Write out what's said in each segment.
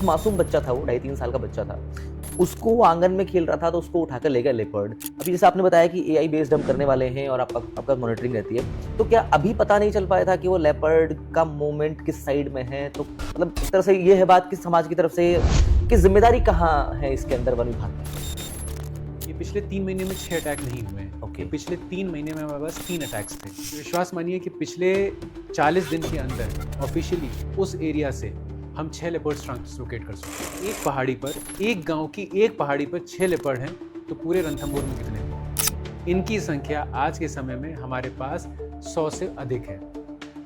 एक मासूम बच्चा था, वो 2.5-3 साल का बच्चा था, उसको वो आंगन में खेल रहा था तो उसको उठाकर ले गया लेपर्ड। अभी जैसे आपने बताया कि एआई बेस्ड हम करने वाले हैं और आपका मॉनिटरिंग रहती है, तो क्या अभी पता नहीं चल पाया था कि वो लेपर्ड का मूवमेंट किस साइड में है? तो मतलब एक तरह से ये है बात कि समाज की तरफ से कि जिम्मेदारी कहाँ है इसके अंदर वन विभाग की? ये पिछले 3 महीने में 6 अटैक नहीं हुए हैं। ओके। पिछले 3 महीने में हमारे पास 3 अटैक्स थे। विश्वास मानिए कि पिछले 40 दिन के अंदर ऑफिशियली उस एरिया से हम 6 लेपर्ड्स ट्रांसलोकेट कर सकते हैं। एक पहाड़ी पर, एक गांव की एक पहाड़ी पर 6 लेपर्ड हैं, तो पूरे रणथंभौर में कितने हैं? इनकी संख्या आज के समय में हमारे पास 100 से अधिक है।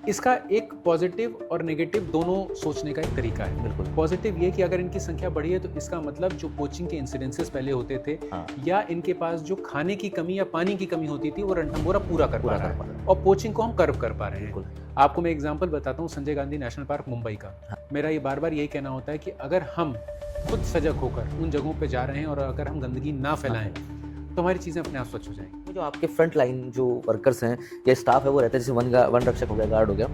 इसका एक पॉजिटिव और नेगेटिव दोनों सोचने का एक तरीका है। बिल्कुल। पॉजिटिव ये कि अगर इनकी संख्या बढ़ी है तो इसका मतलब जो पोचिंग के इंसिडेंसेस पहले होते थे, हाँ। या इनके पास जो खाने की कमी या पानी की कमी होती थी, वो रणथंभौर पूरा कर पा रहा है और पोचिंग को हम कर्व कर पा रहे हैं। आपको मैं एग्जांपल बताता हूँ संजय गांधी नेशनल पार्क मुंबई का। मेरा ये बार बार यही कहना होता है कि अगर हम खुद सजग होकर उन जगहों पे जा रहे हैं और अगर हम गंदगी ना फैलाएं तो हमारी चीज़ें अपने आप स्वच्छ हो जाएंगी। जो आपके फ्रंट लाइन जो वर्कर्स हैं या स्टाफ है वो रहता है, जैसे वन रक्षक हो गया, गार्ड हो गया,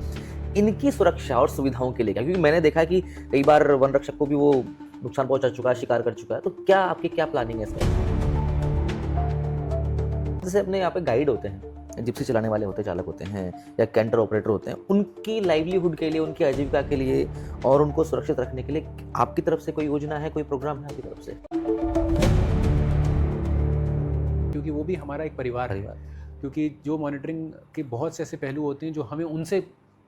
इनकी सुरक्षा और सुविधाओं के लिए क्या? क्योंकि मैंने देखा है कि कई बार वन रक्षक को भी वो नुकसान पहुंचा चुका है, शिकार कर चुका है, तो क्या आपकी क्या प्लानिंग है इसमें? जैसे अपने यहाँ पे गाइड होते हैं, जिप्सी चलाने वाले होते हैं, चालक होते हैं या कैंटर ऑपरेटर होते हैं, उनकी लाइवलीहुड के लिए, उनकी आजीविका के लिए और उनको सुरक्षित रखने के लिए आपकी तरफ से कोई योजना है, कोई प्रोग्राम है आपकी तरफ से? क्योंकि वो भी हमारा एक परिवार है। क्योंकि जो मॉनिटरिंग के बहुत से ऐसे पहलू होते हैं जो हमें उनसे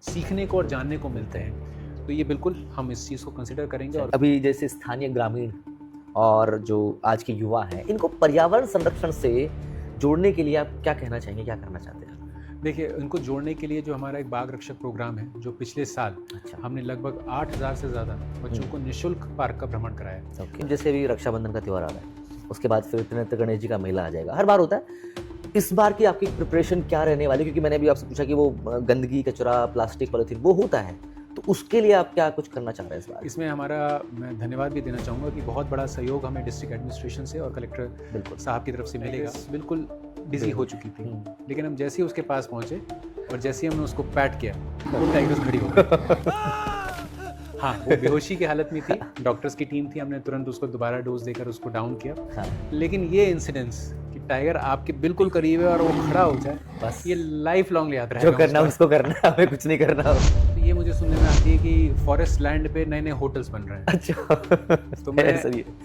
सीखने को और जानने को मिलते हैं, तो ये बिल्कुल हम इस चीज़ को कंसिडर करेंगे। और अभी जैसे स्थानीय ग्रामीण और जो आज के युवा हैं, इनको पर्यावरण संरक्षण से जोड़ने के लिए आप क्या कहना चाहेंगे, क्या करना चाहते हैं? देखिए, इनको जोड़ने के लिए जो हमारा एक बाघ रक्षक प्रोग्राम है, जो पिछले साल हमने लगभग 8,000 से ज़्यादा बच्चों को निःशुल्क पार्क का भ्रमण कराया। ओके। जैसे भी रक्षाबंधन का त्यौहार आ रहा है, उसके बाद फिर त्रिनेत्र गणेश जी का मेला आ जाएगा, हर बार होता है। इस बार की आपकी प्रिपरेशन क्या रहने वाली? क्योंकि मैंने अभी आपसे पूछा कि वो गंदगी, कचरा, प्लास्टिक, पॉलीथीन वो होता है, तो उसके लिए आप क्या कुछ करना चाह रहे हैं इस बार? इसमें हमारा, मैं धन्यवाद भी देना चाहूँगा कि बहुत बड़ा सहयोग हमें डिस्ट्रिक्ट एडमिनिस्ट्रेशन से और कलेक्टर साहब की तरफ से मिलेगा। बिल्कुल बिजी हो चुकी थी, लेकिन हम जैसे ही उसके पास पहुँचे और जैसे ही हमने उसको पैट किया, वो टाइगर्स खड़ी हो गई। हाँ, वो बेहोशी की हालत में थी, डॉक्टर्स की टीम थी, हमने तुरंत उसको दोबारा डोज देकर उसको डाउन किया। हाँ। लेकिन ये इंसिडेंस कि टाइगर आपके बिल्कुल करीब है और वो खड़ा हो जाए, बस ये लाइफ लॉन्ग याद रहेगा। जो करना उसको करना, हमें कुछ नहीं करना। तो ये मुझे सुनने में आती है कि फॉरेस्ट लैंड पे नए नए होटल्स बन रहे हैं। अच्छा। तो मैं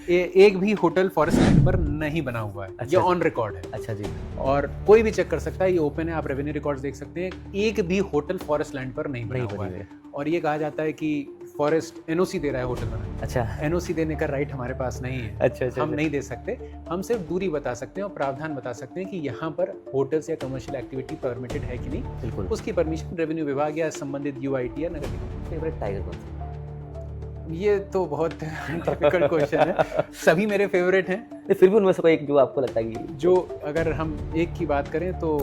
एक भी होटल फॉरेस्ट लैंड पर नहीं बना हुआ है। अच्छा। ये ऑन रिकॉर्ड है। अच्छा जी। और कोई भी चेक कर सकता है, ये ओपन है, आप रेवेन्यू रिकॉर्ड्स देख सकते हैं। एक भी होटल फॉरेस्ट लैंड पर नहीं बना हुआ है। और ये कहा जाता है कि फॉरेस्ट एनओसी दे रहा है होटल बनाने। अच्छा। एनओसी देने का राइट हमारे पास नहीं है। अच्छा। हम नहीं दे सकते। हम सिर्फ दूरी बता सकते हैं और प्रावधान बता सकते हैं कि यहाँ पर होटल्स या कमर्शियल एक्टिविटी परमिटेड है कि नहीं। बिल्कुल। उसकी परमिशन रेवेन्यू विभाग या संबंधित यूआईटी या नगर निगम। फेवरेट टाइगर कौन सा? ये तो बहुत डिफिकल्ट क्वेश्चन है। सभी मेरे फेवरेट हैं। फिर भी उनमें से कोई एक जो आपको लगता है कि जो, अगर हम एक की बात करें तो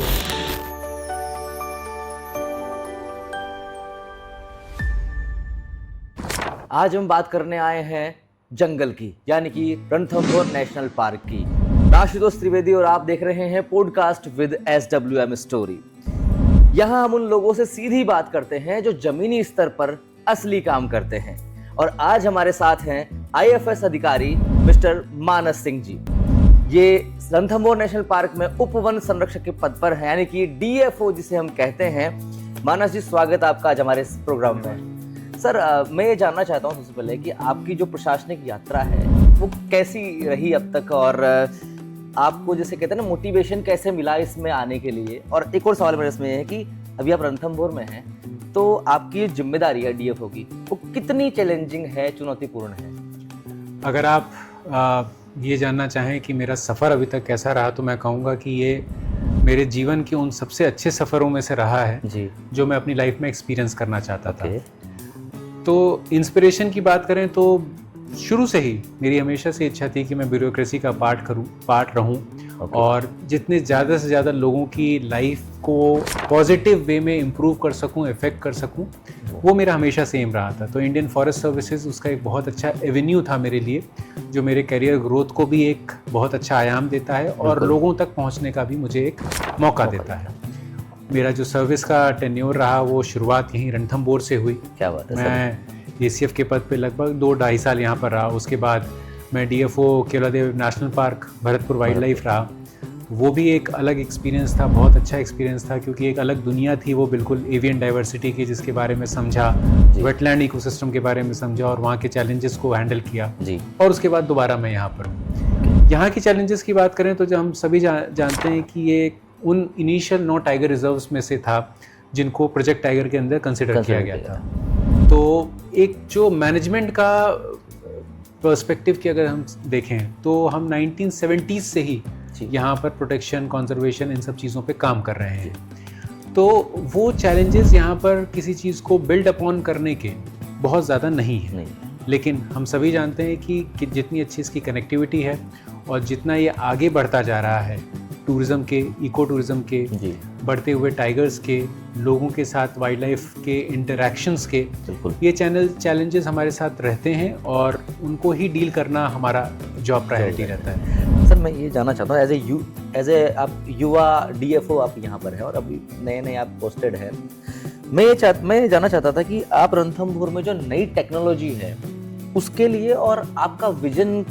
आज हम बात करने आए हैं जंगल की, यानी कि रणथंभौर नेशनल पार्क की। मैं आशुतोष त्रिवेदी और आप देख रहे हैं पॉडकास्ट विद SWM स्टोरी। यहाँ हम उन लोगों से सीधी बात करते हैं जो जमीनी स्तर पर असली काम करते हैं। और आज हमारे साथ हैं IFS अधिकारी मिस्टर मानस सिंह जी। ये रणथंभौर नेशनल पार्क में उप वन संरक्षक के पद पर है, यानी कि DFO जिसे हम कहते हैं। मानस जी, स्वागत आपका आज हमारे इस प्रोग्राम में। सर, मैं ये जानना चाहता हूँ सबसे पहले कि आपकी जो प्रशासनिक यात्रा है वो कैसी रही अब तक, और आपको जैसे कहते हैं ना मोटिवेशन कैसे मिला इसमें आने के लिए? और एक और सवाल मेरे इसमें है कि अभी आप रणथंभौर में हैं, तो आपकी जो जिम्मेदारी है DFO की, वो कितनी चैलेंजिंग है, चुनौतीपूर्ण है? अगर आप ये जानना चाहें कि मेरा सफ़र अभी तक कैसा रहा, तो मैं कहूँगा कि ये मेरे जीवन के उन सबसे अच्छे सफ़रों में से रहा है जी, जो मैं अपनी लाइफ में एक्सपीरियंस करना चाहता था। तो इंस्पिरेशन की बात करें तो शुरू से ही मेरी हमेशा से इच्छा थी कि मैं ब्यूरोक्रेसी का पार्ट रहूं और जितने ज़्यादा से ज़्यादा लोगों की लाइफ को पॉजिटिव वे में इम्प्रूव कर सकूं, इफ़ेक्ट कर सकूं, वो मेरा हमेशा से एम रहा था। तो इंडियन फॉरेस्ट सर्विसेज उसका एक बहुत अच्छा एवेन्यू था मेरे लिए, जो मेरे करियर ग्रोथ को भी एक बहुत अच्छा आयाम देता है और लोगों तक पहुँचने का भी मुझे एक मौका देता है। मेरा जो सर्विस का टेन्योर रहा वो शुरुआत यहीं रणथंभौर से हुई। क्या बात है। मैं ACF के पद पे लगभग 2-2.5 साल यहाँ पर रहा। उसके बाद मैं DFO Keoladeo national park Bharatpur wild life रहा। वो भी एक अलग एक्सपीरियंस था, बहुत अच्छा एक्सपीरियंस था, क्योंकि एक अलग दुनिया थी वो बिल्कुल एवियन डाइवर्सिटी की, जिसके बारे में समझा, वेटलैंड इकोसिस्टम के बारे में समझा और वहाँ के चैलेंजेस को हैंडल किया जी। और उसके बाद दोबारा मैं यहाँ पर हूँ। यहाँ की चैलेंजेस की बात करें तो जो हम सभी जानते हैं कि ये उन इनिशियल 9 टाइगर रिजर्व्स में से था जिनको प्रोजेक्ट टाइगर के अंदर कंसिडर किया गया था। तो एक जो मैनेजमेंट का पर्सपेक्टिव की अगर हम देखें तो हम 1970s से ही यहाँ पर प्रोटेक्शन, कंजर्वेशन, इन सब चीज़ों पे काम कर रहे हैं। तो वो चैलेंजेस यहाँ पर किसी चीज़ को बिल्ड अपॉन करने के बहुत ज़्यादा नहीं है, लेकिन हम सभी जानते हैं कि जितनी अच्छी इसकी कनेक्टिविटी है और जितना ये आगे बढ़ता जा रहा है टूरिज़्म के, इको टूरिज़्म के, बढ़ते हुए टाइगर्स के, लोगों के साथ वाइल्ड लाइफ के इंटरैक्शंस के, ये चैलेंजेस हमारे साथ रहते हैं और उनको ही डील करना हमारा जॉब प्रायोरिटी रहता है। सर मैं ये जानना चाहता हूँ, एज ए आप युवा DFO आप यहाँ पर है और अभी नए आप पोस्टेड है, मैं जानना चाहता था कि आप रणथंभौर में जो नई टेक्नोलॉजी है उसके लिए और आपका विजन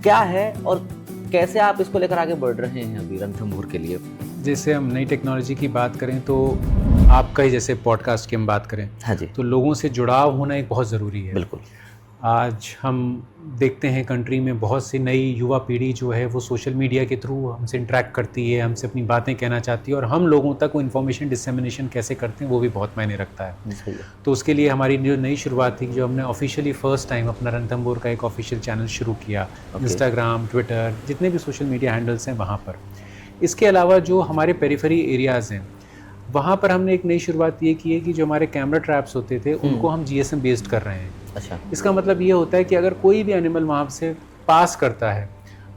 क्या है और कैसे आप इसको लेकर आगे बढ़ रहे हैं अभी रणथंभौर के लिए? जैसे हम नई टेक्नोलॉजी की बात करें तो आपका ही जैसे पॉडकास्ट की हम बात करें, हाँ जी, तो लोगों से जुड़ाव होना एक बहुत ज़रूरी है। बिल्कुल। आज हम देखते हैं कंट्री में बहुत सी नई युवा पीढ़ी जो है वो सोशल मीडिया के थ्रू हमसे इंटरेक्ट करती है, हमसे अपनी बातें कहना चाहती है और हम लोगों तक वो इन्फॉर्मेशन डिसेमिनेशन कैसे करते हैं वो भी बहुत मायने रखता है। तो उसके लिए हमारी जो नई शुरुआत थी, जो हमने ऑफिशियली फर्स्ट टाइम अपना रणथंभौर का एक ऑफिशियल चैनल शुरू किया, इंस्टाग्राम, ट्विटर, जितने भी सोशल मीडिया हैंडल्स हैं वहाँ पर। इसके अलावा जो हमारे पेरिफेरी एरियाज़ हैं वहाँ पर हमने एक नई शुरुआत ये की है कि जो हमारे कैमरा ट्रैप्स होते थे उनको हम GSM बेस्ड कर रहे हैं। अच्छा। इसका मतलब ये होता है कि अगर कोई भी एनिमल वहाँ से पास करता है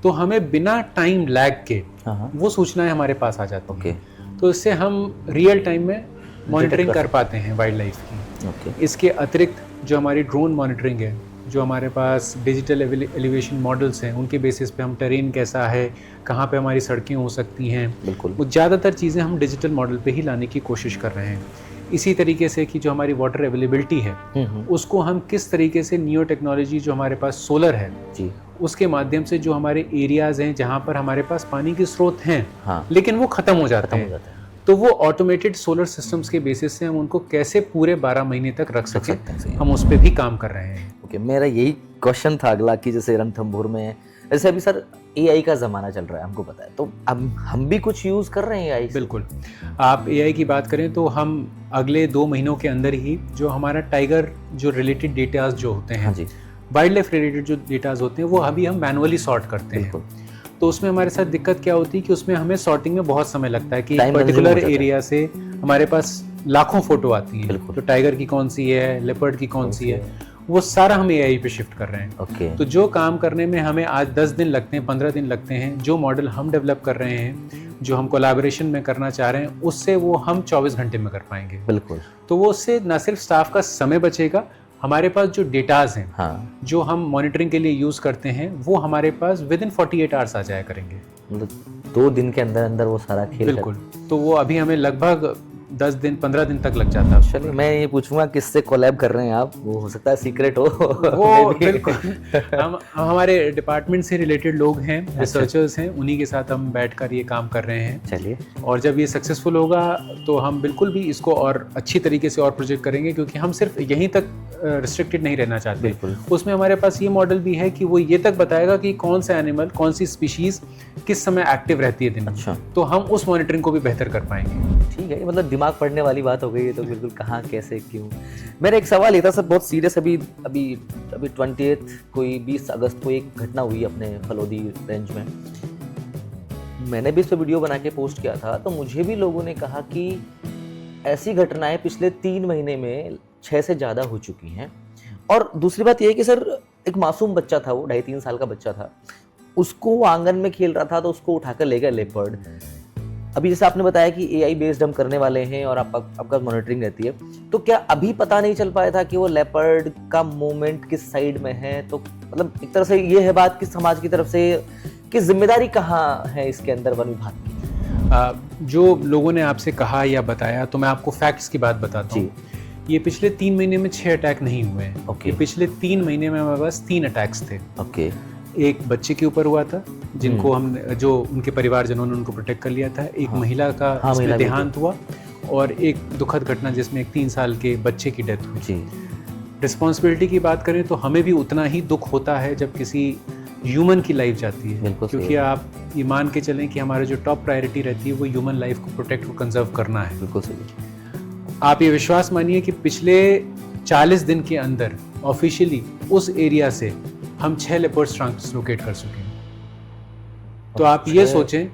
तो हमें बिना टाइम लैग के वो सूचनाएं हमारे पास आ जाती हैं। तो इससे हम रियल टाइम में मॉनिटरिंग कर पाते हैं वाइल्ड लाइफ की। इसके अतिरिक्त जो हमारी ड्रोन मॉनिटरिंग है, जो हमारे पास डिजिटल एलिवेशन मॉडल्स हैं, उनके बेसिस पे हम टेरेन कैसा है, कहाँ पे हमारी सड़कें हो सकती हैं, बिल्कुल वो ज़्यादातर चीज़ें हम डिजिटल मॉडल पे ही लाने की कोशिश कर रहे हैं। इसी तरीके से कि जो हमारी वाटर अवेलेबिलिटी है उसको हम किस तरीके से नियो टेक्नोलॉजी जो हमारे पास सोलर है जी, उसके माध्यम से जो हमारे एरियाज़ हैं जहाँ पर हमारे पास पानी के स्रोत हैं, हाँ, लेकिन वो ख़त्म हो जाते हैं, तो वो ऑटोमेटेड सोलर सिस्टम्स के बेसिस से हम उनको कैसे पूरे 12 महीने तक रख सकें, हम उस पर भी काम कर रहे हैं। ओके, मेरा यही क्वेश्चन था अगला कि जैसे रणथंभौर में जैसे अभी सर AI का ज़माना चल रहा है, हमको पता है, तो अब हम भी कुछ यूज़ कर रहे हैं AI से? बिल्कुल। आप AI की बात करें तो हम अगले 2 महीनों के अंदर ही जो हमारा टाइगर जो रिलेटेड डेटाज जो होते हैं, हाँ जी, वाइल्ड लाइफ रिलेटेड जो डेटाज होते हैं वो अभी हम मैनुअली सॉर्ट करते हैं। तो उसमें हमारे साथ दिक्कत क्या होती है कि उसमें हमें सॉर्टिंग में बहुत समय लगता है कि पर्टिकुलर एरिया से हमारे पास लाखों फोटो आती हैं, तो टाइगर की कौन सी है, लेपर्ड की कौन सी है, वो सारा हम AI पे शिफ्ट कर रहे हैं। तो जो काम करने में हमें आज 10 दिन लगते हैं, 15 दिन लगते हैं, जो मॉडल हम डेवलप कर रहे हैं, जो हम कोलैबोरेशन में करना चाह रहे हैं, उससे वो हम 24 घंटे में कर पाएंगे। बिल्कुल। तो वो उससे न सिर्फ स्टाफ का समय बचेगा, हमारे पास जो डेटाज हैं, हाँ, जो हम मॉनिटरिंग के लिए यूज़ करते हैं, वो हमारे पास विदिन 48 आवर्स आ जाया करेंगे। मतलब 2 दिन के अंदर अंदर वो सारा खेल। बिल्कुल। तो वो अभी हमें लगभग 10 दिन 15 दिन तक लग जाता है। चलिए, मैं ये पूछूंगा किससे कोलैब कर रहे हैं आप, वो हो सकता है सीक्रेट हो। वो बिल्कुल हम हमारे डिपार्टमेंट से रिलेटेड लोग हैं, रिसर्चर्स हैं, उन्हीं के साथ हम बैठकर ये काम कर रहे हैं। चलिए, और जब ये सक्सेसफुल होगा तो हम बिल्कुल भी इसको और अच्छी तरीके से और प्रोजेक्ट करेंगे, क्योंकि हम सिर्फ यहीं तक रिस्ट्रिक्टेड नहीं रहना चाहते। बिल्कुल। उसमें हमारे पास ये मॉडल भी है कि वो ये तक बताएगा कि कौन सा एनिमल, कौन सी स्पीशीज किस समय एक्टिव रहती है दिन में। अच्छा। तो हम उस मॉनिटरिंग को भी बेहतर कर पाएंगे। ठीक है, मतलब दिमाग पढ़ने वाली बात हो गई है, तो बिल्कुल कहाँ, कैसे, क्यों। मेरा एक सवाल ये था सर, बहुत सीरियस, अभी 20 अगस्त को एक घटना हुई अपने फलोदी रेंज में। मैंने भी इस पर वीडियो बना के पोस्ट किया था, तो मुझे भी लोगों ने कहा कि ऐसी घटनाएं पिछले 3 महीने में 6 से ज़्यादा हो चुकी हैं। और दूसरी बात यह है कि सर एक मासूम बच्चा था, वो 2.5-3 साल का बच्चा था, उसको वो आंगन में खेल रहा था तो उसको उठाकर ले गया लेपर्ड। अभी जैसे आपने बताया कि AI बेस्ड हम करने वाले हैं और आपका मॉनिटरिंग रहती है, तो क्या अभी पता नहीं चल पाया था कि वो लेपर्ड का मूवमेंट किस साइड में है? तो मतलब एक तरह से ये है बात कि समाज की तरफ से कि जिम्मेदारी कहाँ है इसके अंदर वन विभाग की? जो लोगों ने आपसे कहा या बताया, तो मैं आपको फैक्ट्स की बात बताता हूँ ये पिछले 3 महीने में 6 अटैक नहीं हुए हैं। Okay. ये पिछले 3 महीने में हमारे पास 3 अटैक्स थे। ओके। एक बच्चे के ऊपर हुआ था जिनको हम जो उनके परिवारजनों ने उनको प्रोटेक्ट कर लिया था, एक महिला का इसमें देहांत हुआ, और एक दुखद घटना जिसमें एक 3 साल के बच्चे की डेथ हुई। जी। रिस्पॉन्सिबिलिटी की बात करें तो हमें भी उतना ही दुख होता है जब किसी ह्यूमन की लाइफ जाती है, बिल्कुल क्योंकि सही है। आप ये मान के चलें कि हमारा जो टॉप प्रायोरिटी रहती है वो ह्यूमन लाइफ को प्रोटेक्ट और कंजर्व करना है। बिल्कुल सही। आप ये विश्वास मानिए कि पिछले 40 दिन के अंदर ऑफिशियली उस एरिया से हम 6 लेपर्ड्स ट्रांसलोकेट कर चुके हैं। तो आप ये सोचें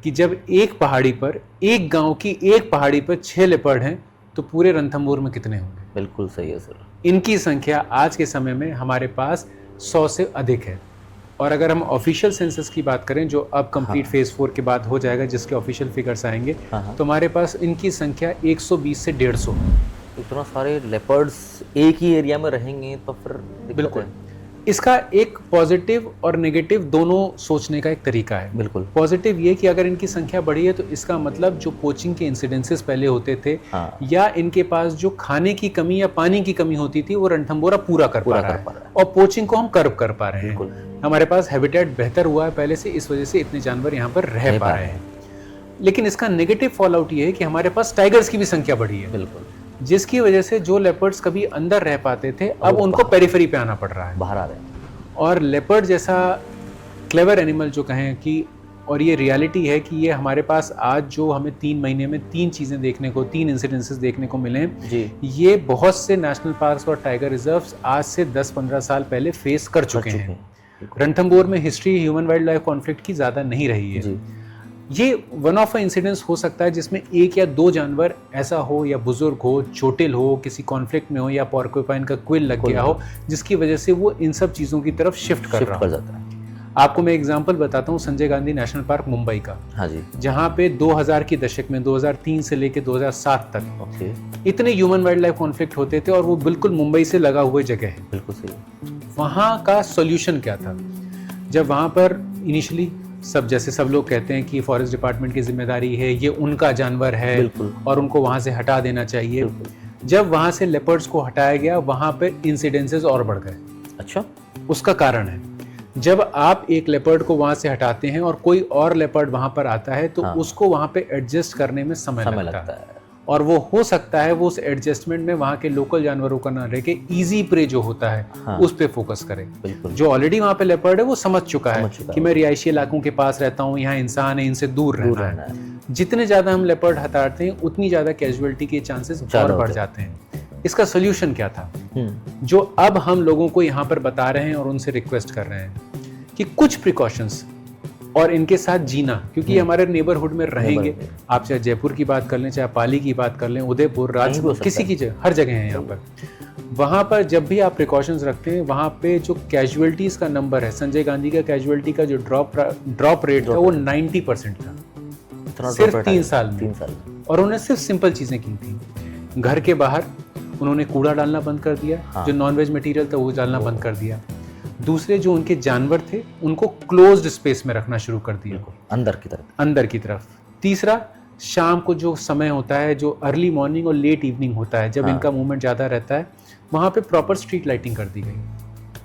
कि जब एक पहाड़ी पर, एक गांव की एक पहाड़ी पर 6 लेपर्ड हैं तो पूरे रणथंभौर में कितने होंगे? बिल्कुल सही है सर। इनकी संख्या आज के समय में हमारे पास 100 से अधिक है। और अगर हम ऑफिशियल सेंसस की बात करें जो अब कंप्लीट फेज 4 के बाद हो जाएगा, जिसके ऑफिशियल फिगर्स आएंगे, तो हमारे पास इनकी संख्या 120 से 150। इतना सारे लेपर्ड्स एक ही एरिया में रहेंगे तो फिर बिल्कुल। इसका एक पॉजिटिव और नेगेटिव दोनों सोचने का एक तरीका है। बिल्कुल। पॉजिटिव ये कि अगर इनकी संख्या बढ़ी है तो इसका मतलब जो पोचिंग के इंसिडेंसेस पहले होते थे, या इनके पास जो खाने की कमी या पानी की कमी होती थी, वो रणथंभौर पूरा कर पा रहा है और पोचिंग को हम कर्व कर पा रहे हैं। हमारे पास हैबिटेट बेहतर हुआ है पहले से, इस वजह से इतने जानवर यहाँ पर रह पा रहे हैं। लेकिन इसका नेगेटिव फॉल आउट ये है कि हमारे पास टाइगर्स की भी संख्या बढ़ी है। बिल्कुल। जिसकी वजह से जो लेपर्ड्स कभी अंदर रह पाते थे अब उनको पेरिफेरी पे आना पड़ रहा है, बाहर आ रहे हैं। और लेपर्ड जैसा क्लेवर एनिमल जो कहें कि, और ये रियलिटी है कि ये हमारे पास आज जो हमें 3 महीने में 3 चीज़ें देखने को, 3 इंसिडेंसेस देखने को मिले हैं जी। ये बहुत से नेशनल पार्क्स और टाइगर रिजर्व्स आज से 10-15 साल पहले फेस कर चुके हैं। रणथंभौर में history human wild life conflict की ज़्यादा नहीं रही है जी। ये वन ऑफ अ इंसिडेंस हो सकता है जिसमें 1 या 2 जानवर ऐसा हो, या बुजुर्ग हो, चोटिल हो, किसी कॉन्फ्लिक्ट में हो, या पोर्क्यूपाइन का क्विल लग गया हो, जिसकी वजह से वो इन सब चीज़ों की तरफ शिफ्ट कर जाता है। आपको मैं एग्जांपल बताता हूँ संजय गांधी नेशनल पार्क मुंबई का। हाँ जी। जहाँ पे 2000 के दशक में 2003 से लेके 2007 तक इतने ह्यूमन वाइल्ड लाइफ कॉन्फ्लिक्ट होते थे, और वो बिल्कुल मुंबई से लगा हुआ जगह है। बिल्कुल सही। वहाँ का सोल्यूशन क्या था? जब वहाँ पर इनिशियली सब लोग कहते हैं कि फॉरेस्ट डिपार्टमेंट की जिम्मेदारी है, ये उनका जानवर है और उनको वहाँ से हटा देना चाहिए। जब वहाँ से लेपर्ड्स को हटाया गया, वहाँ पे इंसिडेंसेस और बढ़ गए। अच्छा। उसका कारण है, जब आप एक लेपर्ड को वहाँ से हटाते हैं और कोई और लेपर्ड वहाँ पर आता है तो उसको वहाँ पे एडजस्ट करने में समय लगता है। और वो हो सकता है वो उस एडजस्टमेंट में वहाँ के लोकल जानवरों का ना रह के इजी प्रे जो होता है उस पे फोकस करे। जो ऑलरेडी वहाँ पे लेपर्ड है वो समझ चुका है कि मैं रिहायशी इलाकों के पास रहता हूँ, यहाँ इंसान है, इनसे दूर रहना है। जितने ज्यादा हम लेपर्ड हटाते हैं उतनी ज्यादा कैजुअलिटी के चांसेस और बढ़ जाते हैं। इसका सोल्यूशन क्या था, जो अब हम लोगों को यहाँ पर बता रहे हैं और उनसे रिक्वेस्ट कर रहे हैं कि कुछ प्रिकॉशंस और इनके साथ जीना, क्योंकि हमारे नेबरहुड में रहेंगे। आप चाहे जयपुर की बात कर लें, चाहे पाली की बात कर लें, उदयपुर, राजपुर, किसी की हर जगह है यहाँ पर। वहाँ पर जब भी आप प्रिकॉशंस रखते हैं, वहाँ पे जो कैजुअलिटीज का नंबर है, संजय गांधी का कैजुअलिटी का जो ड्रॉप रेट था वो 90% था सिर्फ 3 साल में। और उन्होंने सिर्फ सिंपल चीजें की थी। घर के बाहर उन्होंने कूड़ा डालना बंद कर दिया, जो नॉनवेज मटेरियल था वो डालना बंद कर दिया। दूसरे जो उनके जानवर थे उनको क्लोज्ड स्पेस में रखना शुरू कर दिया, अंदर की तरफ। तीसरा, शाम को जो समय होता है, जो अर्ली मॉर्निंग और लेट इवनिंग होता है, जब इनका मूवमेंट ज़्यादा रहता है, वहाँ पे प्रॉपर स्ट्रीट लाइटिंग कर दी गई।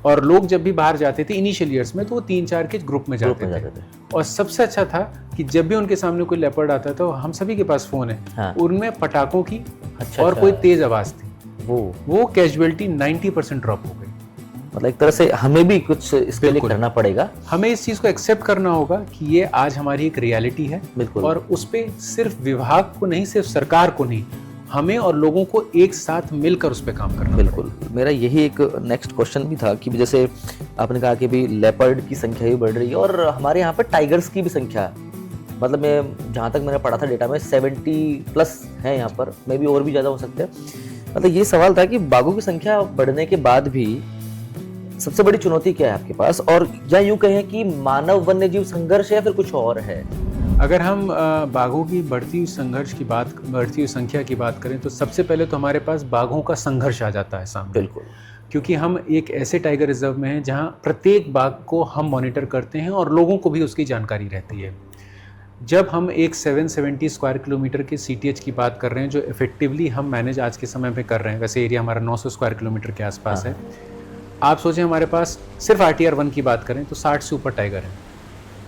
और लोग जब भी बाहर जाते थे इनिशियल ईयर्स में तो वो 3-4 के ग्रुप में जाते थे। और सबसे अच्छा था कि जब भी उनके सामने कोई लेपर्ड आता था, हम सभी के पास फोन है, उनमें पटाखों की और कोई तेज आवाज थी, वो कैजुअलिटी 90% ड्रॉप हो गई। मतलब एक तरह से हमें भी कुछ इसके लिए करना पड़ेगा। हमें इस चीज को एक्सेप्ट करना होगा कि ये आज हमारी एक रियलिटी है। और उस पे सिर्फ विभाग को नहीं, सिर्फ सरकार को नहीं, हमें और लोगों को एक साथ मिलकर उस पे काम करना। बिल्कुल। मेरा यही एक नेक्स्ट क्वेश्चन भी था कि जैसे आपने कहा कि भी लेपर्ड की संख्या भी बढ़ रही है और हमारे यहाँ पर टाइगर्स की भी संख्या, मतलब मैं जहाँ तक मैंने पढ़ा था डेटा में 70+ है यहाँ पर, मे भी और भी ज़्यादा हो सकते हैं। मतलब ये सवाल था कि बाघों की संख्या बढ़ने के बाद भी सबसे बड़ी चुनौती क्या है आपके पास, और या यूं कहें कि मानव वन्य जीव संघर्ष है या फिर कुछ और है? अगर हम बाघों की बढ़ती हुई संख्या की बात करें तो सबसे पहले तो हमारे पास बाघों का संघर्ष आ जाता है सामने। बिल्कुल। क्योंकि हम एक ऐसे टाइगर रिजर्व में हैं जहां प्रत्येक बाघ को हम मॉनिटर करते हैं और लोगों को भी उसकी जानकारी रहती है। जब हम एक 770 स्क्वायर किलोमीटर के CTH की बात कर रहे हैं, जो इफेक्टिवली हम मैनेज आज के समय पे कर रहे हैं, वैसे एरिया हमारा 900 स्क्वायर किलोमीटर के आसपास है। आप सोचें हमारे पास सिर्फ RTR 1 की बात करें तो 60 से ऊपर टाइगर है।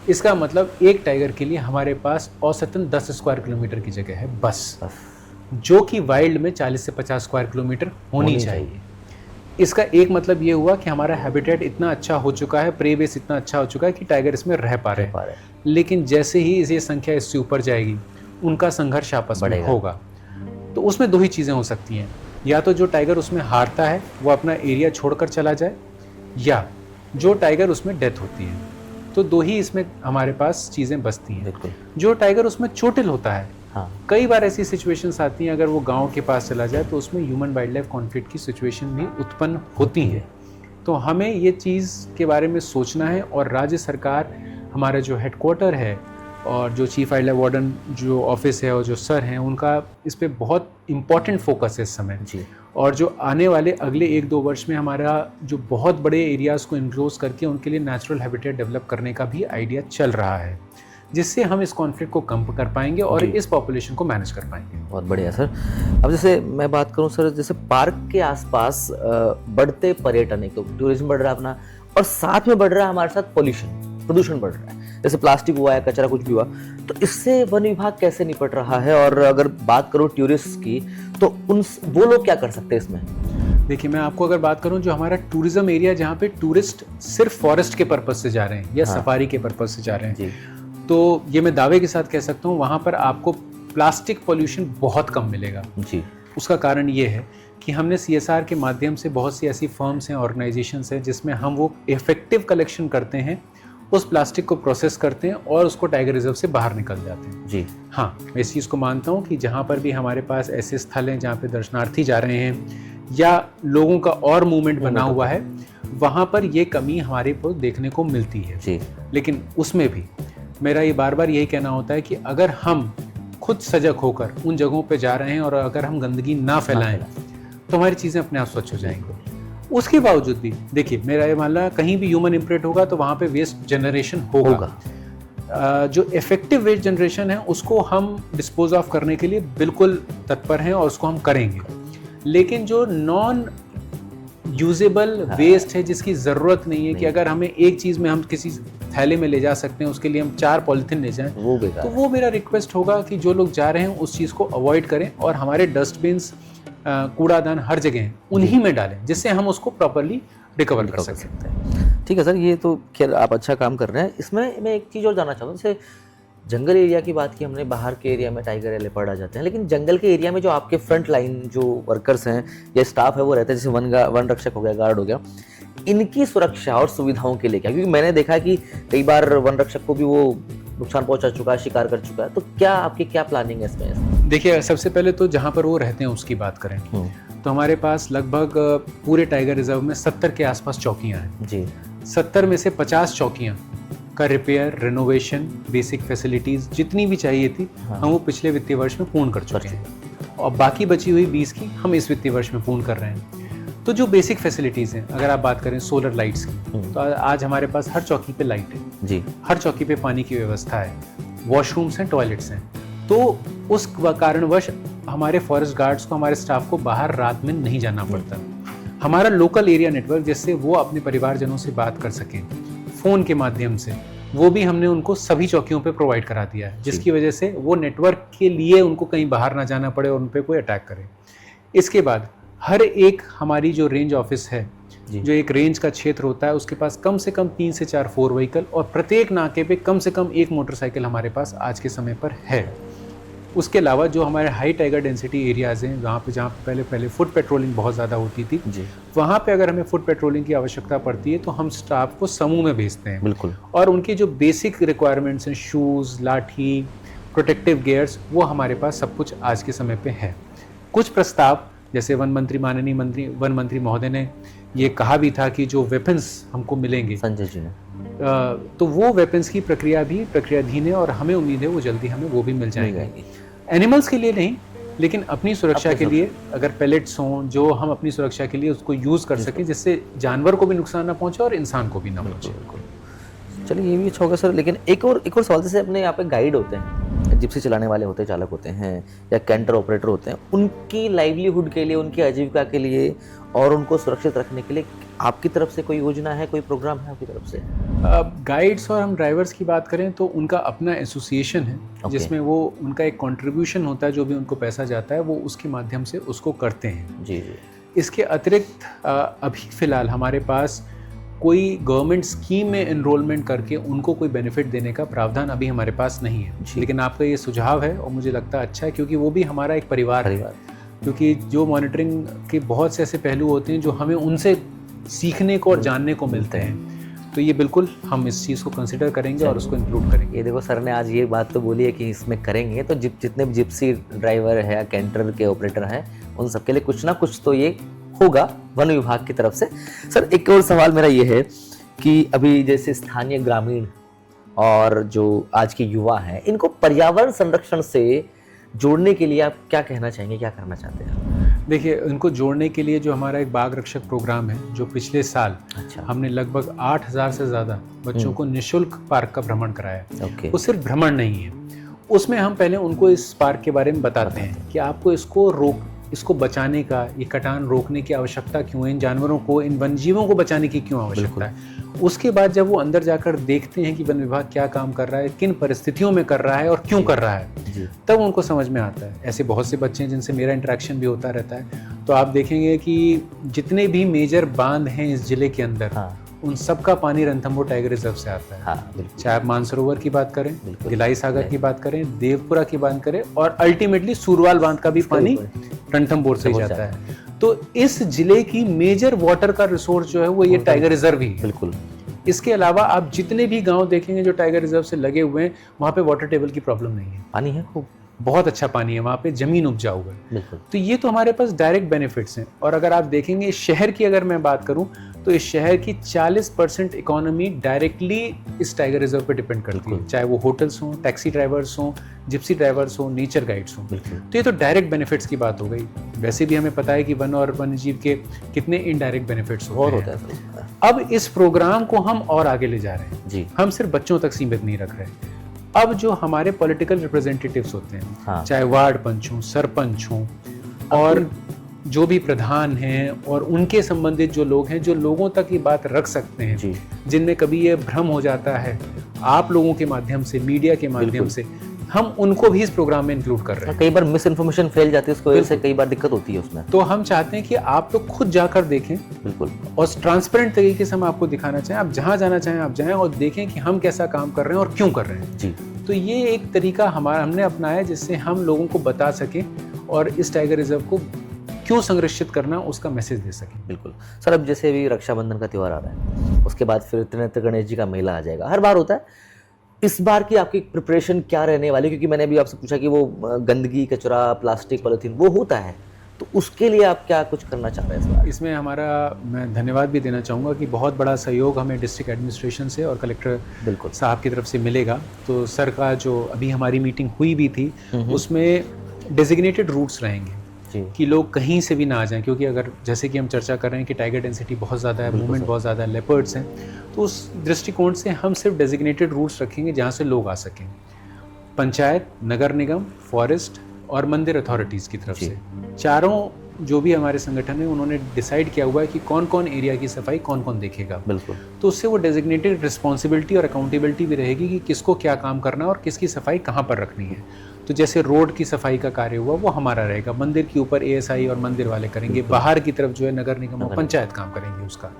इसका मतलब एक टाइगर के लिए हमारे पास औसतन 10 स्क्वायर किलोमीटर की जगह है बस, जो कि वाइल्ड में 40 से 50 स्क्वायर किलोमीटर होनी चाहिए। इसका एक मतलब ये हुआ कि हमारा हैबिटेट इतना अच्छा हो चुका है, प्रे बेस इतना अच्छा हो चुका है कि टाइगर इसमें रह पा रहे हैं। लेकिन जैसे ही ये संख्या इससे ऊपर जाएगी, उनका संघर्ष आपस में होगा। तो उसमें दो ही चीज़ें हो सकती हैं, या तो जो टाइगर उसमें हारता है वो अपना एरिया छोड़कर चला जाए, या जो टाइगर उसमें डेथ होती है। तो दो ही इसमें हमारे पास चीज़ें बचती हैं। जो टाइगर उसमें चोटिल होता है, कई बार ऐसी सिचुएशंस आती हैं, अगर वो गांव के पास चला जाए तो उसमें ह्यूमन वाइल्ड लाइफ कॉन्फ्लिक्ट की सिचुएशन भी उत्पन्न होती है। तो हमें ये चीज़ के बारे में सोचना है, और राज्य सरकार, हमारा जो हेडक्वार्टर है और जो चीफ वाइल्ड लाइफ वार्डन जो ऑफिस है और जो सर हैं, उनका इस पे बहुत इम्पॉर्टेंट फोकस है इस समय जी। और जो आने वाले अगले 1-2 वर्ष में हमारा जो बहुत बड़े एरियाज़ को इनक्लोज करके उनके लिए नेचुरल हैबिटेट डेवलप करने का भी आइडिया चल रहा है, जिससे हम इस कॉन्फ्लिक्ट को कम कर पाएंगे और इस पॉपुलेशन को मैनेज कर पाएंगे। बहुत बढ़िया सर। अब जैसे मैं बात करूं सर, जैसे पार्क के आसपास बढ़ते पर्यटन, एक तो टूरिज्म बढ़ रहा है अपना, और साथ में बढ़ रहा है हमारे साथ प्रदूषण बढ़ रहा है, जैसे प्लास्टिक हुआ है, कचरा कुछ भी हुआ, तो इससे वन विभाग कैसे निपट रहा है? और अगर बात करूं टूरिस्ट की, तो वो लोग क्या कर सकते हैं इसमें? देखिए, मैं आपको अगर बात करूं, जो हमारा टूरिज्म एरिया जहाँ पे टूरिस्ट सिर्फ फॉरेस्ट के पर्पज से जा रहे हैं या सफारी के पर्पज से जा रहे हैं, तो ये मैं दावे के साथ कह सकता हूँ, वहाँ पर आपको प्लास्टिक पॉल्यूशन बहुत कम मिलेगा जी। उसका कारण ये है कि हमने CSR के माध्यम से बहुत सी ऐसी फर्म्स हैं, ऑर्गेनाइजेशंस हैं, जिसमें हम वो इफेक्टिव कलेक्शन करते हैं, उस प्लास्टिक को प्रोसेस करते हैं और उसको टाइगर रिजर्व से बाहर निकल जाते हैं जी। हाँ, मैं इस चीज़ को मानता हूँ कि जहाँ पर भी हमारे पास ऐसे स्थल हैं जहाँ पे दर्शनार्थी जा रहे हैं या लोगों का और मूवमेंट बना हुआ है, वहाँ पर ये कमी हमारे को देखने को मिलती है जी। लेकिन उसमें भी मेरा ये बार बार यही कहना होता है कि अगर हम खुद सजग होकर उन जगहों पे जा रहे हैं और अगर हम गंदगी ना फैलाएं तो हमारी चीज़ें अपने आप स्वच्छ हो जाएंगी। उसके बावजूद भी देखिए, मेरा ये मानना, कहीं भी ह्यूमन इम्प्रिंट होगा तो वहाँ पे वेस्ट जनरेशन होगा। जो इफेक्टिव वेस्ट जनरेशन है उसको हम डिस्पोज ऑफ करने के लिए बिल्कुल तत्पर हैं और उसको हम करेंगे। लेकिन जो नॉन यूजेबल वेस्ट है, जिसकी ज़रूरत नहीं है कि अगर हमें एक चीज़ में हम किसी थैले में ले जा सकते हैं, उसके लिए हम 4 पॉलीथीन ले जाएं, तो वो मेरा रिक्वेस्ट होगा कि जो लोग जा रहे हैं उस चीज़ को अवॉइड करें और हमारे डस्टबिन्स, कूड़ादान हर जगह हैं, उन्हीं में डालें, जिससे हम उसको प्रॉपर्ली रिकवर कर सकते हैं। ठीक है सर, ये तो खैर आप अच्छा काम कर रहे हैं। इसमें मैं एक चीज़ और जानना चाहता हूँ, जैसे जंगल एरिया की बात की हमने, बाहर के एरिया में टाइगर या लेपर्ड आ जाते हैं, लेकिन जंगल के एरिया में जो आपके फ्रंट लाइन जो वर्कर्स हैं या स्टाफ है वो रहते हैं, जैसे वन रक्षक हो गया, गार्ड हो गया, इनकी सुरक्षा और सुविधाओं के लिए क्या? क्योंकि मैंने देखा कि कई बार वन रक्षक को भी वो नुकसान पहुंचा चुका है, शिकार कर चुका है, तो क्या आपकी क्या प्लानिंग है इसमें? देखिए, सबसे पहले तो जहाँ पर वो रहते हैं उसकी बात करें तो हमारे पास लगभग पूरे टाइगर रिजर्व में 70 के आसपास चौकियाँ हैं जी। 70 में से 50 चौकियाँ का रिपेयर, रेनोवेशन, बेसिक फैसिलिटीज़ जितनी भी चाहिए थी हम वो पिछले वित्तीय वर्ष में पूर्ण कर चुके हैं, और बाकी बची हुई 20 की हम इस वित्तीय वर्ष में पूर्ण कर रहे हैं। तो जो बेसिक फैसिलिटीज़ हैं, अगर आप बात करें सोलर लाइट्स की, तो आज हमारे पास हर चौकी पे लाइट है जी, हर चौकी पे पानी की व्यवस्था है, वॉशरूम्स हैं, टॉयलेट्स हैं। तो उस कारणवश हमारे फॉरेस्ट गार्ड्स को, हमारे स्टाफ को बाहर रात में नहीं जाना पड़ता। हमारा लोकल एरिया नेटवर्क, जिससे वो अपने परिवारजनों से बात कर सकें फ़ोन के माध्यम से, वो भी हमने उनको सभी चौकियों पे प्रोवाइड करा दिया है, जिसकी वजह से वो नेटवर्क के लिए उनको कहीं बाहर ना जाना पड़े और उन पर कोई अटैक करे। इसके बाद हर एक हमारी जो रेंज ऑफिस है, जो एक रेंज का क्षेत्र होता है, उसके पास कम से कम 3 से 4 4 व्हीकल और प्रत्येक नाके पे कम से कम 1 मोटरसाइकिल हमारे पास आज के समय पर है। उसके अलावा जो हमारे हाई टाइगर डेंसिटी एरियाज़ हैं, जहाँ पे पहले फुट पेट्रोलिंग बहुत ज़्यादा होती थी, वहाँ पे अगर हमें फुट पेट्रोलिंग की आवश्यकता पड़ती है तो हम स्टाफ को समूह में भेजते हैं बिल्कुल, और उनकी जो बेसिक रिक्वायरमेंट्स हैं, शूज़, लाठी, प्रोटेक्टिव गियर्स, वो हमारे पास सब कुछ आज के समय पे है। कुछ प्रस्ताव, जैसे माननीय वन मंत्री महोदय ने ये कहा भी था कि जो वेपन्स हमको मिलेंगे संजय जी ने, तो वो वेपन्स की प्रक्रियाधीन है और हमें उम्मीद है वो जल्दी हमें वो भी मिल जाएंगे। एनिमल्स के लिए नहीं, लेकिन अपनी सुरक्षा के लिए, अगर पेलेट्स हों जो हम अपनी सुरक्षा के लिए उसको यूज़ कर सकें, जिससे जानवर को भी नुकसान ना पहुंचे और इंसान को भी ना पहुंचे। चलिए ये भी अच्छा होगा सर। लेकिन एक और सवाल, जैसे अपने यहाँ पे गाइड होते हैं, जिप्सी चलाने वाले होते हैं, चालक होते हैं या कैंटर ऑपरेटर होते हैं, उनकी लाइवलीहुड के लिए, उनकी आजीविका के लिए और उनको सुरक्षित रखने के लिए आपकी तरफ से कोई योजना है, कोई प्रोग्राम है आपकी तरफ से? गाइड्स और हम ड्राइवर्स की बात करें तो उनका अपना एसोसिएशन है जिसमें वो उनका एक कंट्रीब्यूशन होता है, जो भी उनको पैसा जाता है वो उसके माध्यम से उसको करते हैं। जी जी। इसके अतिरिक्त अभी फ़िलहाल हमारे पास कोई गवर्नमेंट स्कीम में एनरोलमेंट करके उनको कोई बेनिफिट देने का प्रावधान अभी हमारे पास नहीं है। लेकिन आपका ये सुझाव है और मुझे लगता है अच्छा है, क्योंकि वो भी हमारा एक परिवार है। क्योंकि जो मॉनिटरिंग के बहुत से ऐसे पहलू होते हैं जो हमें उनसे सीखने को और जानने को मिलते हैं, तो ये बिल्कुल हम इस चीज़ को कंसिडर करेंगे और उसको इंक्लूड करेंगे। ये देखो सर ने आज ये बात तो बोली है कि इसमें करेंगे, तो जितने भी जिप्सी ड्राइवर है या कैंटर के ऑपरेटर हैं, उन सबके लिए कुछ ना कुछ तो ये होगा वन विभाग की तरफ से। सर एक और सवाल मेरा ये है कि अभी जैसे स्थानीय ग्रामीण और जो आज के युवा हैं, इनको पर्यावरण संरक्षण से जोड़ने के लिए आप क्या कहना चाहेंगे, क्या करना चाहते हैं? देखिए, इनको जोड़ने के लिए जो हमारा एक बाघ रक्षक प्रोग्राम है, जो पिछले साल हमने लगभग 8,000 से ज़्यादा बच्चों को निःशुल्क पार्क का भ्रमण कराया। वो सिर्फ भ्रमण नहीं है, उसमें हम पहले उनको इस पार्क के बारे में बताते हैं कि आपको इसको बचाने का, ये कटान रोकने की आवश्यकता क्यों है, इन जानवरों को, इन वन्यजीवों को बचाने की क्यों आवश्यकता है। उसके बाद जब वो अंदर जाकर देखते हैं कि वन विभाग क्या काम कर रहा है, किन परिस्थितियों में कर रहा है और क्यों कर रहा है, तब उनको समझ में आता है। ऐसे बहुत से बच्चे हैं जिनसे मेरा इंटरेक्शन भी होता रहता है। तो आप देखेंगे कि जितने भी मेजर बांध हैं इस जिले के अंदर, उन सब का पानी रणथंभौर टाइगर रिजर्व से आता है। चाहे आप मानसरोवर की बात करें, गिलाई सागर की बात करें, देवपुरा की बात करें, और अल्टीमेटली सूरवाल बांध का भी पानी रणथंभौर से ही जाता है। तो इस जिले की मेजर वाटर का रिसोर्स जो है वो ये टाइगर रिजर्व ही है। बिल्कुल। इसके अलावा आप जितने भी गांव देखेंगे जो टाइगर रिजर्व से लगे हुए हैं, वहाँ पे वाटर टेबल की प्रॉब्लम नहीं है, पानी है, खूब बहुत अच्छा पानी है, वहाँ पे जमीन उपजाऊ है। तो ये तो हमारे पास डायरेक्ट बेनिफिट्स हैं। और अगर आप देखेंगे शहर की, अगर मैं बात करूँ तो इस शहर की 40% इकोनॉमी डायरेक्टली इस टाइगर रिजर्व पे डिपेंड करती है, चाहे वो होटल्स हों, टैक्सी ड्राइवर्स हों, जिप्सी ड्राइवर्स हों, नेचर गाइड्स हों। तो ये तो डायरेक्ट बेनिफिट्स की बात हो गई। वैसे भी हमें पता है कि वन और वन्यजीव के कितने इनडायरेक्ट बेनिफिट्स होते हैं। अब इस प्रोग्राम को हम और आगे ले जा रहे हैं। हम सिर्फ बच्चों तक सीमित नहीं रख रहे। अब जो हमारे पॉलिटिकल रिप्रेजेंटेटिव्स होते हैं, चाहे वार्ड पंच हों, सरपंच हों, और जो भी प्रधान हैं और उनके संबंधित जो लोग हैं, जो लोगों तक ये बात रख सकते हैं, जिनमें कभी ये भ्रम हो जाता है आप लोगों के माध्यम से, मीडिया के माध्यम से, हम उनको भी इस प्रोग्राम में इंक्लूड कर रहे हैं। कई बार मिस इन्फॉर्मेशन फैल जाती है, उसकी वजह से कई बार दिक्कत होती है उसमें। तो हम चाहते हैं कि आप तो खुद जाकर देखें, बिल्कुल, और ट्रांसपेरेंट तरीके से हम आपको दिखाना चाहें। आप जहाँ जाना चाहें आप जाएं और देखें कि हम कैसा काम कर रहे हैं और क्यों कर रहे हैं। जी। तो ये एक तरीका हमने अपनाया जिससे हम लोगों को बता सकें और इस टाइगर रिजर्व को क्यों संरक्षित करना, उसका मैसेज दे सकें। बिल्कुल सर। अब जैसे अभी रक्षाबंधन का त्यौहार आ रहा है, उसके बाद फिर त्रिनेत्र गणेश जी का मेला आ जाएगा, हर बार होता है। इस बार की आपकी प्रिपरेशन क्या रहने वाली? क्योंकि मैंने अभी आपसे पूछा कि वो गंदगी, कचरा, प्लास्टिक, पॉलीथीन वो होता है, तो उसके लिए आप क्या कुछ करना चाह रहे हैं इस बार? इसमें हमारा, मैं धन्यवाद भी देना चाहूँगा कि बहुत बड़ा सहयोग हमें डिस्ट्रिक्ट एडमिनिस्ट्रेशन से और कलेक्टर बिल्कुल साहब की तरफ से मिलेगा। तो सर का जो अभी हमारी मीटिंग हुई भी थी, उसमें डेजिग्नेटेड रूट्स रहेंगे कि लोग कहीं से भी ना आ जाएं, क्योंकि अगर जैसे कि हम चर्चा कर रहे हैं कि टाइगर डेंसिटी बहुत ज़्यादा है, मूवमेंट बहुत ज़्यादा है, लेपर्ड्स हैं, तो उस दृष्टिकोण से हम सिर्फ डेजिग्नेटेड रूट्स रखेंगे जहाँ से लोग आ सकें। पंचायत, नगर निगम, फॉरेस्ट और मंदिर अथॉरिटीज़ की तरफ से, चारों जो भी हमारे संगठन है उन्होंने डिसाइड किया हुआ है कि कौन कौन एरिया की सफाई कौन कौन देखेगा। बिल्कुल। तो उससे वो डेजिग्नेटेड रिस्पॉन्सिबिलिटी और अकाउंटेबिलिटी भी रहेगी कि किसको क्या काम करना और किसकी सफाई कहाँ पर रखनी है। तो जैसे रोड की सफाई का कार्य हुआ वो हमारा रहेगा, मंदिर के ऊपर ASI और मंदिर वाले करेंगे, बाहर की तरफ जो है नगर निगम और पंचायत काम करेंगे उसका।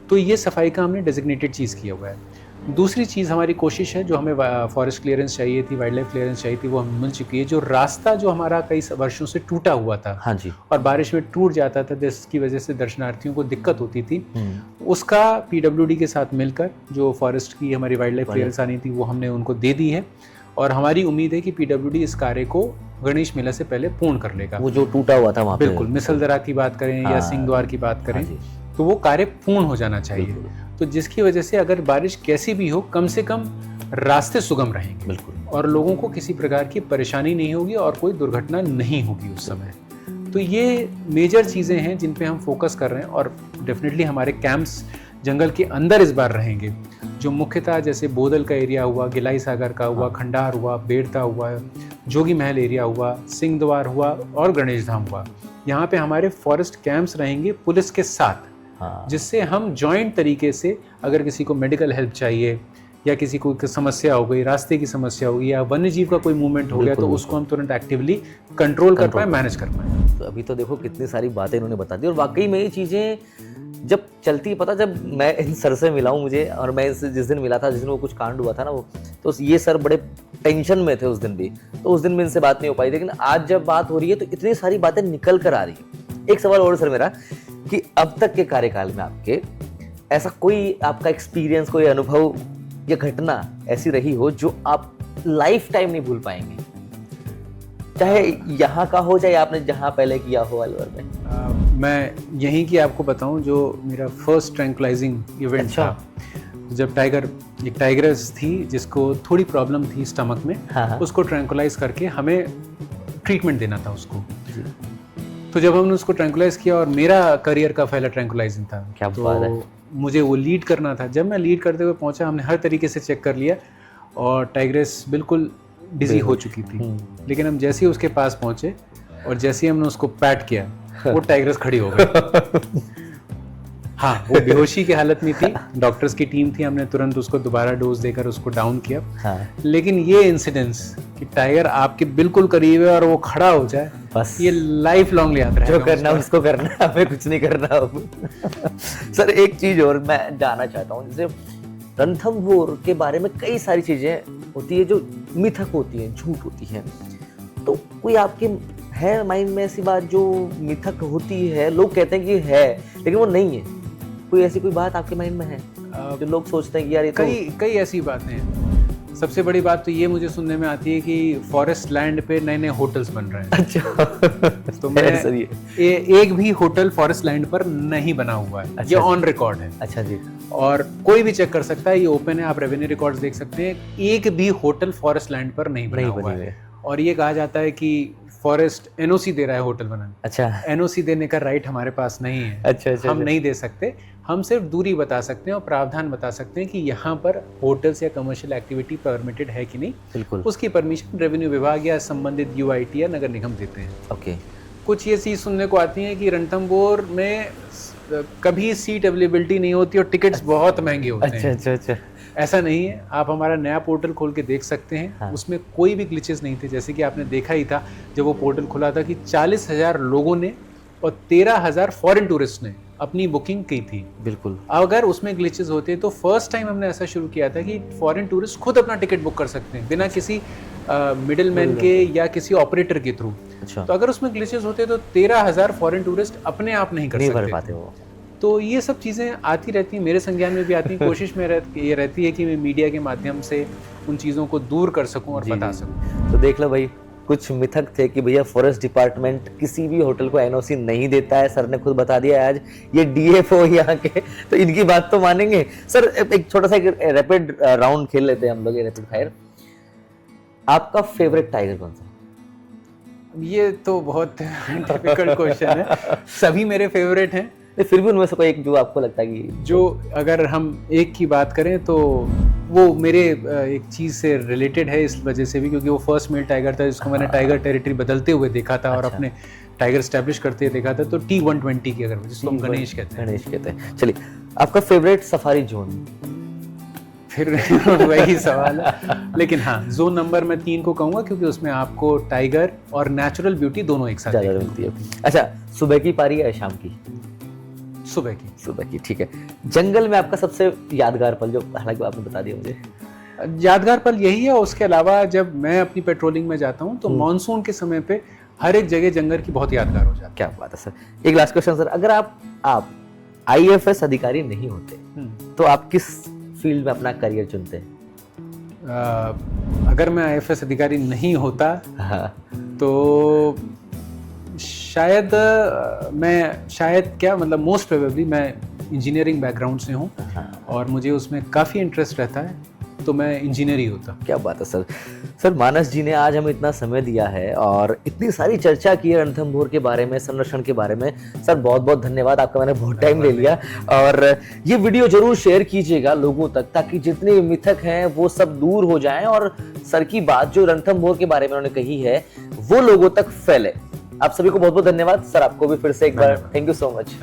तो ये सफाई का हमने डेजिग्नेटेड चीज़ किया हुआ है। दूसरी चीज़ हमारी कोशिश है, जो हमें फॉरेस्ट क्लियरेंस चाहिए थी, वाइल्ड लाइफ क्लियरेंस चाहिए थी, वो हमें मिल चुकी है। जो रास्ता जो हमारा कई वर्षों से टूटा हुआ था, हाँ जी, और बारिश में टूट जाता था, जिसकी वजह से दर्शनार्थियों को दिक्कत होती थी, उसका PWD के साथ मिलकर जो फॉरेस्ट की हमारी वाइल्ड लाइफ क्लियरेंस आनी थी वो हमने उनको दे दी है। और हमारी उम्मीद है कि PWD इस कार्य को गणेश मेला से पहले पूर्ण कर लेगा। वो जो टूटा हुआ था वहाँ पे, बिल्कुल, मिसलदरा की बात करें या सिंहद्वार की बात करें, तो वो कार्य पूर्ण हो जाना चाहिए। तो जिसकी वजह से अगर बारिश कैसी भी हो, कम से कम रास्ते सुगम रहेंगे, बिल्कुल, और लोगों को किसी प्रकार की परेशानी नहीं होगी और कोई दुर्घटना नहीं होगी उस समय। तो ये मेजर चीज़ें हैं जिन पे हम फोकस कर रहे हैं। और डेफिनेटली हमारे कैंप्स जंगल के अंदर इस बार रहेंगे, जो मुख्यतः जैसे बोदल का एरिया हुआ, गिलाई सागर का हुआ, खंडार हुआ, बेड़ता हुआ, जोगी महल एरिया हुआ, सिंह द्वार हुआ और गणेश धाम हुआ, यहाँ पे हमारे फॉरेस्ट कैंप्स रहेंगे पुलिस के साथ, जिससे हम जॉइंट तरीके से अगर किसी को मेडिकल हेल्प चाहिए या किसी को समस्या हो गई, रास्ते की समस्या हो गई या वन्य जीव का कोई मूवमेंट हो गया, तो उसको हम तुरंत एक्टिवली कंट्रोल कर पाए, मैनेज कर पाए। तो अभी तो देखो कितनी सारी बातें इन्होंने बता दी, और वाकई में ये चीज़ें जब चलती, पता जब मैं इन सर से मिला हूँ, मुझे और मैं इनसे जिस दिन मिला था, जिस दिन वो कुछ कांड हुआ था ना, वो तो ये सर बड़े टेंशन में थे उस दिन भी, तो उस दिन भी इनसे बात नहीं हो पाई, लेकिन आज जब बात हो रही है तो इतनी सारी बातें निकल कर आ रही है। एक सवाल और सर मेरा, कि अब तक के कार्यकाल में आपके ऐसा कोई आपका एक्सपीरियंस, कोई अनुभव या घटना ऐसी रही हो जो आप लाइफ टाइम नहीं भूल पाएंगे, चाहे यहाँ का हो चाहे आपने जहाँ पहले किया हो अलवर में? मैं यहीं की आपको बताऊं, जो मेरा फर्स्ट ट्रैंक्विलाइजिंग इवेंट था, जब एक टाइग्रेस थी जिसको थोड़ी प्रॉब्लम थी स्टमक में, उसको ट्रैंक्विलाइज करके हमें ट्रीटमेंट देना था उसको। तो जब हमने उसको ट्रैंक्विलाइज किया, और मेरा करियर का पहला ट्रैंक्विलाइजिंग था, क्या बात है। मुझे वो लीड करना था। जब मैं लीड करते हुए पहुंचा, हमने हर तरीके से चेक कर लिया और टाइग्रेस बिल्कुल डिजी हो चुकी थी, लेकिन हम जैसे ही उसके पास पहुंचे और जैसे ही हमने उसको पैट किया, वो टाइग्रेस खड़ी हो गई। हाँ, वो बेहोशी की हालत में थी, डॉक्टर्स की टीम थी, हमने तुरंत उसको दोबारा डोज देकर उसको डाउन किया। लेकिन ये इंसिडेंस कि टाइगर आपके बिल्कुल करीब है और वो खड़ा हो जाए, बस ये लाइफ लॉन्ग याद रहेगा। जो करना उसको करना, हमें कुछ नहीं करना अब। सर एक चीज और मैं जानना चाहता हूँ, जैसे रणथंभौर के बारे में कई सारी चीजें होती है जो मिथक होती है, झूठ होती है, तो कोई आपके है माइंड में ऐसी बात जो मिथक होती है, लोग कहते हैं कि है लेकिन वो नहीं है, कोई ऐसी कोई बात आपके माइंड में है जो लोग सोचते हैं कि यार ये कई ऐसी बातें हैं। सबसे बड़ी बात तो ये मुझे सुनने में आती है कि फॉरेस्ट लैंड पे नए नए होटल्स बन रहे हैं। अच्छा। तो मैं एक भी होटल फॉरेस्ट लैंड पर नहीं बना हुआ है। अच्छा, ये ऑन रिकॉर्ड है। अच्छा जी। और कोई भी चेक कर सकता है, ये ओपन है, आप रेवेन्यू रिकॉर्ड्स देख सकते हैं। एक भी होटल फॉरेस्ट लैंड पर नहीं बना हुआ है। और ये कहा जाता है कि फॉरेस्ट एनओसी दे रहा है होटल बनाने। अच्छा। एनओसी देने का राइट हमारे पास नहीं है। अच्छा, हम नहीं दे सकते। हम सिर्फ दूरी बता सकते हैं और प्रावधान बता सकते हैं कि यहाँ पर होटल्स या कमर्शियल एक्टिविटी परमिटेड है कि नहीं। बिल्कुल। उसकी परमिशन रेवेन्यू विभाग या संबंधित यूआईटी या नगर निगम देते हैं। ओके। कुछ ये चीज़ सुनने को आती है कि रणथंभौर में कभी सीट अवेलेबिलिटी नहीं होती और टिकट्स बहुत महंगे होते हैं। अच्छा। ऐसा नहीं है, आप हमारा नया पोर्टल खोल के देख सकते हैं। हाँ। उसमें कोई भी ग्लिचेस नहीं थे, जैसे कि आपने देखा ही था जब वो पोर्टल खुला था कि 40,000 लोगों ने और 13,000 फॉरेन टूरिस्ट ने अपनी बुकिंग की थी। बिल्कुल। अगर उसमें ग्लिचेस होते तो फर्स्ट टाइम हमने ऐसा शुरू किया था कि फॉरेन टूरिस्ट खुद अपना टिकट बुक कर सकते हैं बिना किसी मिडिल मैन के या किसी ऑपरेटर के थ्रू। अच्छा। तो अगर उसमें ग्लिचेस होते तो 13,000 फॉरेन टूरिस्ट अपने आप नहीं कर सकते वो। तो ये सब चीज़ें आती रहती हैं, मेरे संज्ञान में भी आती हैं। कोशिश में ये रहती है कि मैं मीडिया के माध्यम से उन चीज़ों को दूर कर सकूं और बता सकूं। तो देख लो भाई, कुछ मिथक थे कि भैया फॉरेस्ट डिपार्टमेंट किसी भी होटल को एनओसी नहीं देता है। सर ने खुद बता दिया आज, ये डीएफओ यहाँ के, तो इनकी बात तो मानेंगे। सर एक छोटा सा रैपिड राउंड खेल लेते हैं हम लोग, रैपिड फायर। आपका फेवरेट टाइगर कौन सा? ये तो बहुत डिफिकल्ट क्वेश्चन है। सभी मेरे फेवरेट हैं, फिर भी उनमें से कोई एक जो आपको लगता है कि जो, अगर हम एक की बात करें तो वो मेरे एक चीज़ से रिलेटेड है, इस वजह से भी क्योंकि वो फर्स्ट मेल टाइगर था जिसको मैंने टाइगर टेरिटरी बदलते हुए देखा था। और अपने टाइगर स्टैब्लिश करते हुए देखा था। तो T120 की, अगर जिसको हम गणेश कहते हैं। चलिए, आपका फेवरेट सफारी जोन? फिर वही सवाल है, लेकिन हाँ, जोन नंबर मैं 3 को कहूँगा क्योंकि उसमें आपको टाइगर और नेचुरल ब्यूटी दोनों एक साथ मिलती है। अच्छा, सुबह की पारी या शाम की? सुबह की। ठीक है। जंगल में आपका सबसे यादगार पल, जो हालांकि आपने बता दिया मुझे? यादगार पल यही है। उसके अलावा जब मैं अपनी पेट्रोलिंग में जाता हूँ तो मॉनसून के समय पे हर एक जगह जंगल की बहुत यादगार हो जाती है। क्या बात है सर। एक लास्ट क्वेश्चन सर, अगर आप आईएफएस अधिकारी नहीं होते तो आप किस फील्ड में अपना करियर चुनते? अगर मैं आईएफएस अधिकारी नहीं होता तो शायद मोस्ट प्रोबेबली मैं इंजीनियरिंग बैकग्राउंड से हूँ और मुझे उसमें काफ़ी इंटरेस्ट रहता है। तो मैं इंजीनियर ही होता। क्या बात है सर। सर मानस जी ने आज हमें इतना समय दिया है और इतनी सारी चर्चा की है रणथंभौर के बारे में, संरक्षण के बारे में। सर बहुत बहुत धन्यवाद आपका, मैंने बहुत टाइम ले लिया। और ये वीडियो जरूर शेयर कीजिएगा लोगों तक, ताकि जितने मिथक हैं वो सब दूर हो जाएं और सर की बात जो रणथंभौर के बारे में उन्होंने कही है वो लोगों तक फैले। आप सभी को बहुत बहुत धन्यवाद। सर आपको भी फिर से एक बार थैंक यू सो मच।